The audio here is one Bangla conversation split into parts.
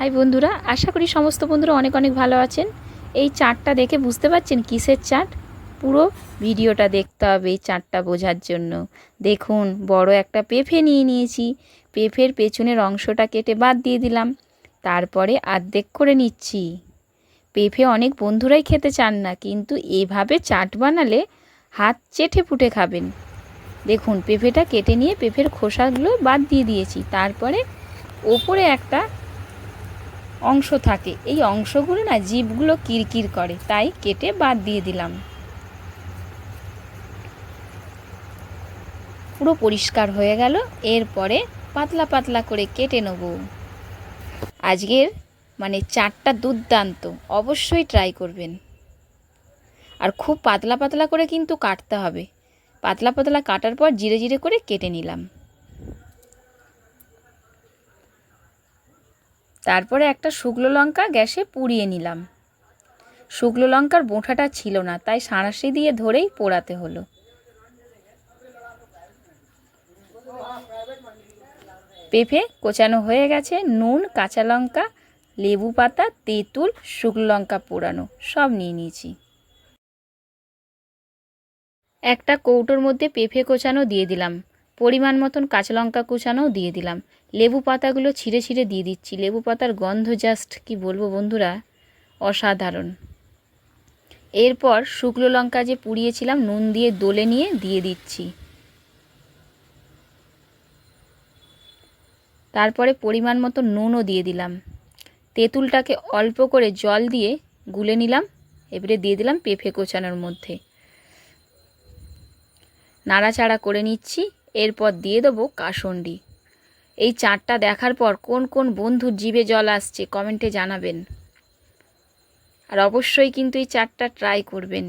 হাই বন্ধুরা, আশা করি সমস্ত বন্ধুরা অনেক অনেক ভালো আছেন। এই চাটটা দেখে বুঝতে পারছেন কিসের চাট? পুরো ভিডিওটা দেখতে হবে এই চাটটা বোঝার জন্য। দেখুন, বড় একটা পেঁপে নিয়ে নিয়েছি। পেঁপের পেছনের অংশটা কেটে বাদ দিয়ে দিলাম, তারপরে অর্ধেক করে নিচ্ছি। পেঁপে অনেক বন্ধুরাই খেতে চান না, কিন্তু এভাবে চাট বানালে হাত চেটে পুটে খাবেন। দেখুন, পেঁপেটা কেটে নিয়ে পেঁপের খোসাগুলো বাদ দিয়ে দিয়েছি। তারপরে ওপরে একটা অংশ থাকে, এই অংশগুলো না জিভগুলো কিরকির করে, তাই কেটে বাদ দিয়ে দিলাম। পুরো পরিষ্কার হয়ে গেল। এরপরে পাতলা পাতলা করে কেটে নেব। আজকের চাটটা দুর্দান্ত, অবশ্যই ট্রাই করবেন। আর খুব পাতলা পাতলা করে কিন্তু কাটতে হবে। পাতলা পাতলা কাটার পর জিরে জিরে করে কেটে নিলাম। তারপরে একটা শুকনো লঙ্কা গ্যাসে পুড়িয়ে নিলাম। শুকনো লঙ্কার বোঁটাটা ছিল না, তাই সাঁড়াশি দিয়ে ধরেই পোড়াতে হলো। পেঁপে কোচানো হয়ে গেছে। নুন, কাঁচা লঙ্কা, লেবু পাতা, তেঁতুল, শুকনো লঙ্কা পোড়ানো সব নিয়ে নিয়েছি। একটা কৌটোর মধ্যে পেঁপে কোচানো দিয়ে দিলাম। পরিমাণ মতন কাঁচা লঙ্কা কোচানোও দিয়ে দিলাম। লেবু পাতাগুলো ছিঁড়ে ছিঁড়ে দিয়ে দিচ্ছি। লেবু পাতার গন্ধ জাস্ট কি বলবো বন্ধুরা, অসাধারণ। এরপর শুকনো লঙ্কা যে পুড়িয়েছিলাম নুন দিয়ে দলে নিয়ে দিয়ে দিচ্ছি। তারপরে পরিমাণ মতো নুনও দিয়ে দিলাম। তেঁতুলটাকে অল্প করে জল দিয়ে গুলে নিলাম। এবারে দিয়ে দিলাম পেঁপে কোচানোর মধ্যে, নাড়াচাড়া করে নিচ্ছি। এরপর দিয়ে দেবো কাসুন্দি। এই চাটটা দেখার পর কোন কোন বন্ধুর জিভে জল আসছে কমেন্টে জানাবেন। আর অবশ্যই কিন্তু এই চাটটা ট্রাই করবেন।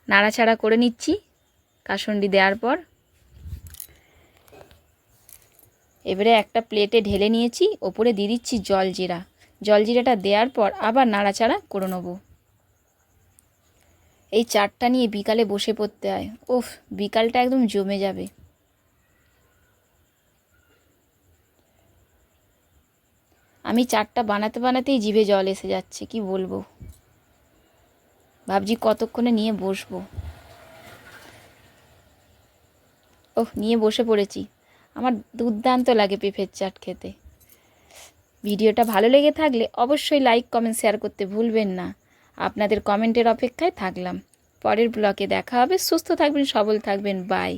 নাড়াচাড়া করে নিচ্ছি কাসুন্দি দেওয়ার পর। এবারে একটা প্লেটে ঢেলে নিয়েছি, ওপরে দিয়ে দিচ্ছি জলজিরা। জলজিরাটা দেওয়ার পর আবার নাড়াচাড়া করে নেব। এই চাটটা নিয়ে বিকালে বসে পড়তে হয়, উফ, বিকালটা একদম জমে যাবে। আমি চাটটা বানাতে বানাতেই জিভে জল এসে যাচ্ছে, কি বলবো। ভাবছি কতক্ষণে নিয়ে বসবো। নিয়ে বসে পড়েছি। আমার দুর্দান্ত লাগে পেঁপের চাট খেতে। ভিডিওটা ভালো লেগে থাকলে অবশ্যই লাইক, কমেন্ট, শেয়ার করতে ভুলবেন না। আপনাদের কমেন্টের অপেক্ষায় থাকলাম। পরের ব্লগে দেখা হবে। সুস্থ থাকবেন, সবল থাকবেন। বাই।